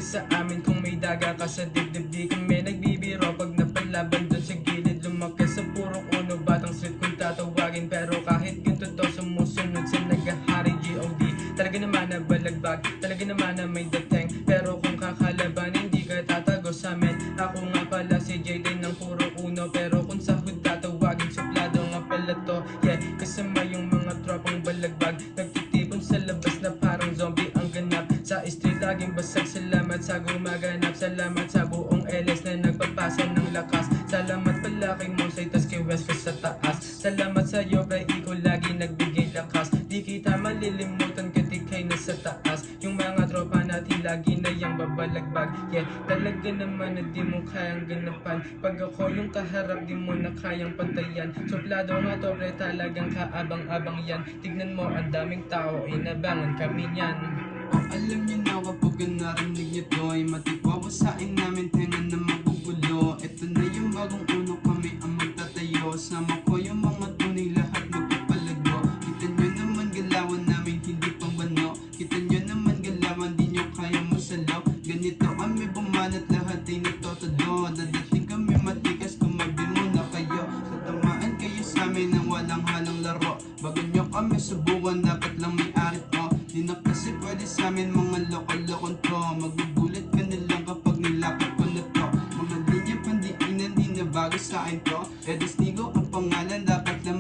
sa amin kung may daga ka sa dibdib. Di kami nagbibiro pag napalaban dun sa gilid. Lumaki sa purong uno, batang street kung tatawagin. Pero kahit ganito to, sumusunod sa nagahari G.O.D. Talaga naman na balagbag, talaga naman na may dating. Pero kung kakalaban, hindi ka tatago sa amin. Ako nga pala si J-Day ng puro uno. Pero kung sahod tatawagin, suplado nga pala to. Yeah, kasama yung mga tropang balagbag. Nagtitipon sa labas na parang zombie ang ganap. Sa street laging basag, salamat sa gumaganap. Salamat sa buong LS na nagpapasa ng lakas. Salamat pala kay Monsay tas kay West sa taas. Salamat sa iyo kay Iko lagi nagbigay lakas. Di kita malilimutan kasi kay nasa taas. Yung mga tropa natin lagi na yung babalagbag. Yeah, talaga naman na di mo kayang ganapan. Pag ako yung kaharap di mo na kayang pantayan. Suplado nga to pre, talagang kaabang-abang yan. Tignan mo ang daming tao, inabangan kami yan. Alam niyo na kapag narinig niyo to ay matipawasain namin tenga na magugulo. Ito na yung bagong uno, kami ang magtatayo. Sama ko yung mga tunay, lahat magpapalago. Kita niyo naman galawan namin, hindi pambano. Kita niyo naman galawan, di niyo kaya masalaw. Ganito kami bumanat, lahat ay natotado. Dadating kami matigas, tumabi muna kayo. Tatamaan kayo sa amin ng walang halang laro. Bago niyo kami subukan, dapat lang may arit ko. Di na kasi pwede sa amin mga loko-lokon to. Magugulat ka na lang kapag nilapit ko na to. Mga linya pandiinan, di na bago sa akin to. Edestigo ang pangalan, dapat lang